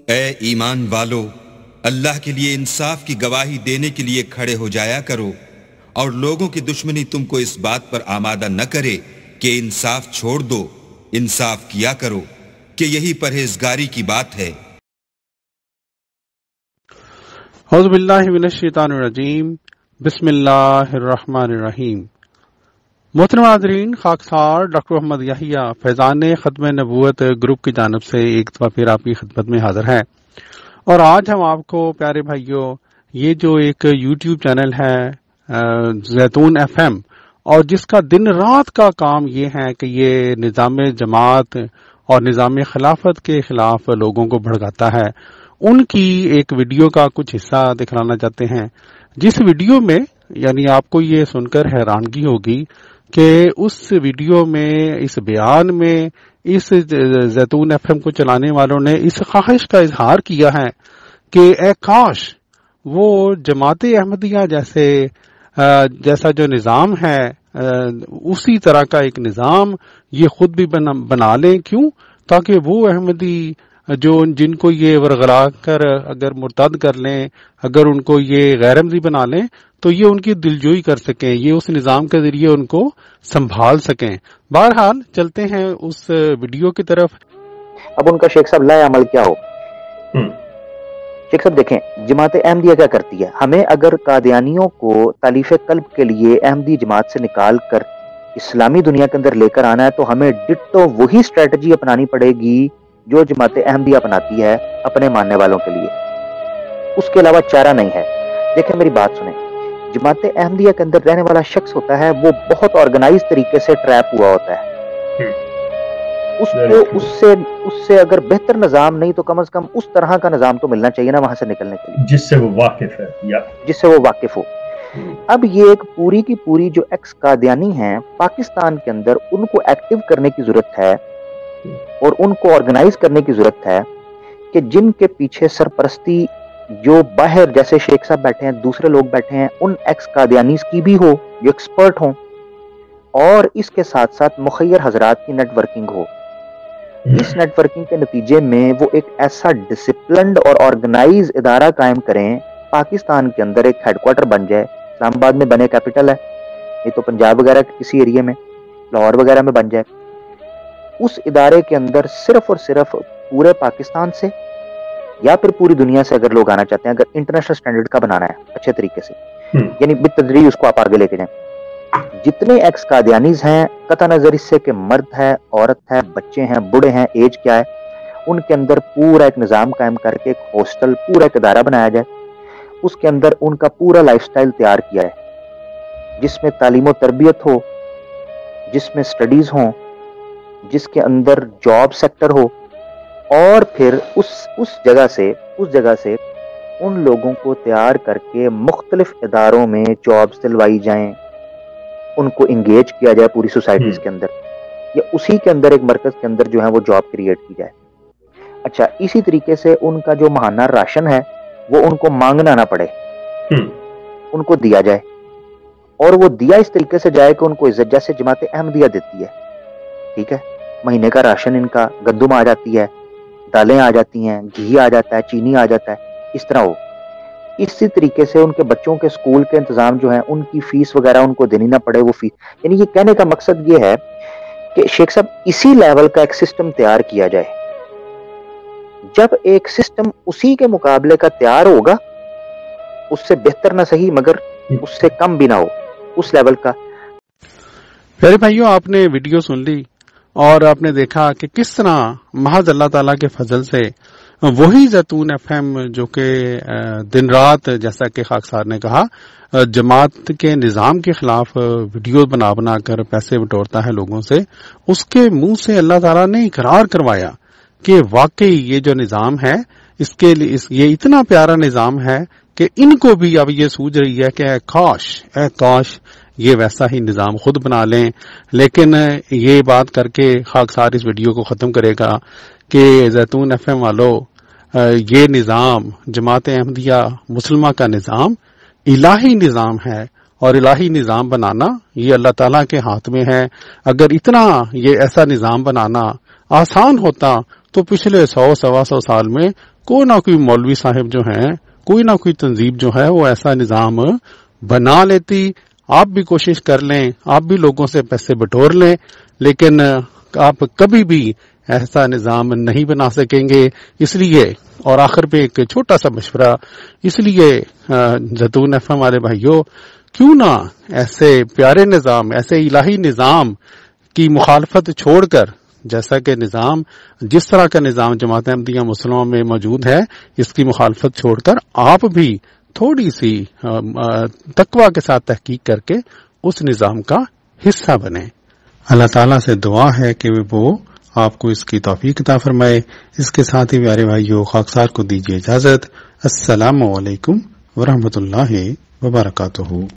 اے ایمان والو، اللہ کے لیے انصاف کی گواہی دینے کے لیے کھڑے ہو جایا کرو، اور لوگوں کی دشمنی تم کو اس بات پر آمادہ نہ کرے کہ انصاف چھوڑ دو، انصاف کیا کرو کہ یہی پرہیزگاری کی بات ہے۔ اعوذ باللہ من الشیطان الرجیم، بسم اللہ الرحمن الرحیم۔ محترم حاضرین، خاکسار ڈاکٹر محمد یحییٰ فیضان ختم نبوت گروپ کی جانب سے ایک دفعہ پھر آپ کی خدمت میں حاضر ہے، اور آج ہم آپ کو پیارے بھائیوں یہ جو ایک یوٹیوب چینل ہے زیتون ایف ایم، اور جس کا دن رات کا کام یہ ہے کہ یہ نظام جماعت اور نظام خلافت کے خلاف لوگوں کو بھڑکاتا ہے، ان کی ایک ویڈیو کا کچھ حصہ دکھلانا چاہتے ہیں، جس ویڈیو میں یعنی آپ کو یہ سن کر حیرانگی ہوگی کہ اس ویڈیو میں، اس بیان میں، اس زیتون ایف ایم کو چلانے والوں نے اس خواہش کا اظہار کیا ہے کہ اے کاش وہ جماعت احمدیہ جیسا جو نظام ہے اسی طرح کا ایک نظام یہ خود بھی بنا لیں۔ کیوں؟ تاکہ وہ احمدی جن کو یہ ورغلا کر اگر مرتد کر لیں، اگر ان کو یہ غیر احمدی بنا لیں تو یہ ان کی دلجوئی کر سکیں، یہ اس نظام کے ذریعے ان کو سنبھال سکیں۔ بہرحال چلتے ہیں اس ویڈیو کی طرف۔ اب ان کا شیخ صاحب لائے عمل کیا ہو؟ شیخ صاحب دیکھیں، جماعت احمدیہ کیا کرتی ہے؟ ہمیں اگر قادیانیوں کو تالیف قلب کے لیے احمدی جماعت سے نکال کر اسلامی دنیا کے اندر لے کر آنا ہے تو ہمیں ڈٹو وہی اسٹریٹجی اپنانی پڑے گی جو جماعت احمدیہ اپناتی ہے اپنے ماننے والوں کے لیے، اس کے علاوہ چارہ نہیں ہے۔ دیکھیں میری بات سنیں، جماعت احمدیہ کے اندر رہنے والا شخص ہوتا ہے وہ بہت آرگنائز طریقے سے ٹریپ ہوا ہوتا ہے، اس سے اگر بہتر نظام نہیں تو کم از کم اس طرح کا نظام تو ملنا چاہیے نا وہاں سے نکلنے کے لیے، جس سے وہ واقف ہے، جس سے وہ واقف ہو۔ اب یہ ایک پوری کی پوری جو ایکس قادیانی ہیں پاکستان کے اندر، ان کو ایکٹیو کرنے کی ضرورت ہے اور ان کو آرگنائز کرنے کی ضرورت ہے کہ جن کے پیچھے سرپرستی جو باہر جیسے شیخ صاحب بیٹھے ہیں، دوسرے لوگ بیٹھے ہیں، ان ایکس قادیانیز کی بھی ہو جو ایکسپرٹ ہوں، اور اس کے ساتھ ساتھ مخیر حضرات کی net working who. Us net working کے نتیجے میں وہ ایک ایسا ڈسپلنڈ اور آرگنائز ادارہ قائم کریں، پاکستان کے اندر ایک ہیڈ کوارٹر بن جائے، اسلام آباد میں بنے کیپٹل ہے، یہ تو پنجاب وغیرہ کے کسی ایریے میں، لاہور وغیرہ میں بن جائے، اس ادارے کے اندر صرف اور صرف پورے پاکستان سے یا پھر پوری دنیا سے اگر لوگ آنا چاہتے ہیں، اگر انٹرنیشنل سٹینڈرڈ کا بنانا ہے اچھے طریقے سے، یعنی بالتدریج اس کو آپ آگے لے کے جائیں۔ جتنے ایکس قادیانیز ہیں، قطع نظر اس سے کہ مرد ہے، عورت ہے، بچے ہیں، بوڑھے ہیں، ایج کیا ہے، ان کے اندر پورا ایک نظام قائم کر کے ایک ہاسٹل، پورا ایک ادارہ بنایا جائے، اس کے اندر ان کا پورا لائف سٹائل تیار کیا ہے، جس میں تعلیم و تربیت ہو، جس میں سٹڈیز ہوں، جس کے اندر جاب سیکٹر ہو، اور پھر اس جگہ سے ان لوگوں کو تیار کر کے مختلف اداروں میں جابز دلوائی جائیں، ان کو انگیج کیا جائے پوری سوسائٹیز کے اندر، یا اسی کے اندر ایک مرکز کے اندر جو ہے وہ جاب کریٹ کی جائے۔ اچھا، اسی طریقے سے ان کا جو ماہانہ راشن ہے وہ ان کو مانگنا نہ پڑے، ان کو دیا جائے، اور وہ دیا اس طریقے سے جائے کہ ان کو عزت، جیسے جماعت احمدیہ دیتی ہے، ٹھیک ہے، مہینے کا راشن ان کا گندم آ جاتی ہے، دالیں آ جاتی ہیں، گھی آ جاتا ہے، چینی آ جاتا ہے، اس طرح ہو۔ اسی طریقے سے ان کے بچوں کے سکول کے انتظام جو ہیں، ان کی فیس وغیرہ ان کو دینی نہ پڑے، وہ فیس، یعنی یہ کہنے کا مقصد یہ ہے کہ شیخ صاحب اسی لیول کا ایک سسٹم تیار کیا جائے۔ جب ایک سسٹم اسی کے مقابلے کا تیار ہوگا، اس سے بہتر نہ صحیح مگر اس سے کم بھی نہ ہو، اس لیول کا۔ پیارے بھائیوں، آپ نے ویڈیو سن لی اور آپ نے دیکھا کہ کس طرح محض اللہ تعالیٰ کے فضل سے وہی زیتون ایف ایم جو کہ دن رات، جیسا کہ خاکسار نے کہا، جماعت کے نظام کے خلاف ویڈیو بنا کر پیسے بٹورتا ہے لوگوں سے، اس کے منہ سے اللہ تعالیٰ نے اقرار کروایا کہ واقعی یہ جو نظام ہے اس کے لیے یہ اتنا پیارا نظام ہے کہ ان کو بھی اب یہ سوچ رہی ہے کہ اے کاش یہ ویسا ہی نظام خود بنا لیں۔ لیکن یہ بات کر کے خاکسار اس ویڈیو کو ختم کرے گا کہ زیتون ایف ایم والو، یہ نظام جماعت احمدیہ مسلمہ کا نظام الہی نظام ہے، اور الہی نظام بنانا یہ اللہ تعالیٰ کے ہاتھ میں ہے۔ اگر اتنا یہ ایسا نظام بنانا آسان ہوتا تو پچھلے 100 سوا سو سال میں کوئی نہ کوئی مولوی صاحب جو ہیں، کوئی نہ کوئی تنظیم جو ہے وہ ایسا نظام بنا لیتی. آپ بھی کوشش کر لیں، آپ بھی لوگوں سے پیسے بٹور لیں، لیکن آپ کبھی بھی ایسا نظام نہیں بنا سکیں گے. اس لیے، اور آخر پہ ایک چھوٹا سا مشورہ، اس لیے زیتون ایف ایم والے بھائیوں، کیوں نہ ایسے پیارے نظام، ایسے الہی نظام کی مخالفت چھوڑ کر، جیسا کہ نظام، جس طرح کا نظام جماعت احمدیہ مسلمہ میں موجود ہے، اس کی مخالفت چھوڑ کر آپ بھی تھوڑی سی تقویٰ کے ساتھ تحقیق کر کے اس نظام کا حصہ بنیں. اللہ تعالیٰ سے دعا ہے کہ وہ آپ کو اس کی توفیق عطا فرمائے. اس کے ساتھ ہی پیارے بھائیو، خاکسار کو دیجیے اجازت. السلام علیکم ورحمۃ اللہ وبرکاتہ.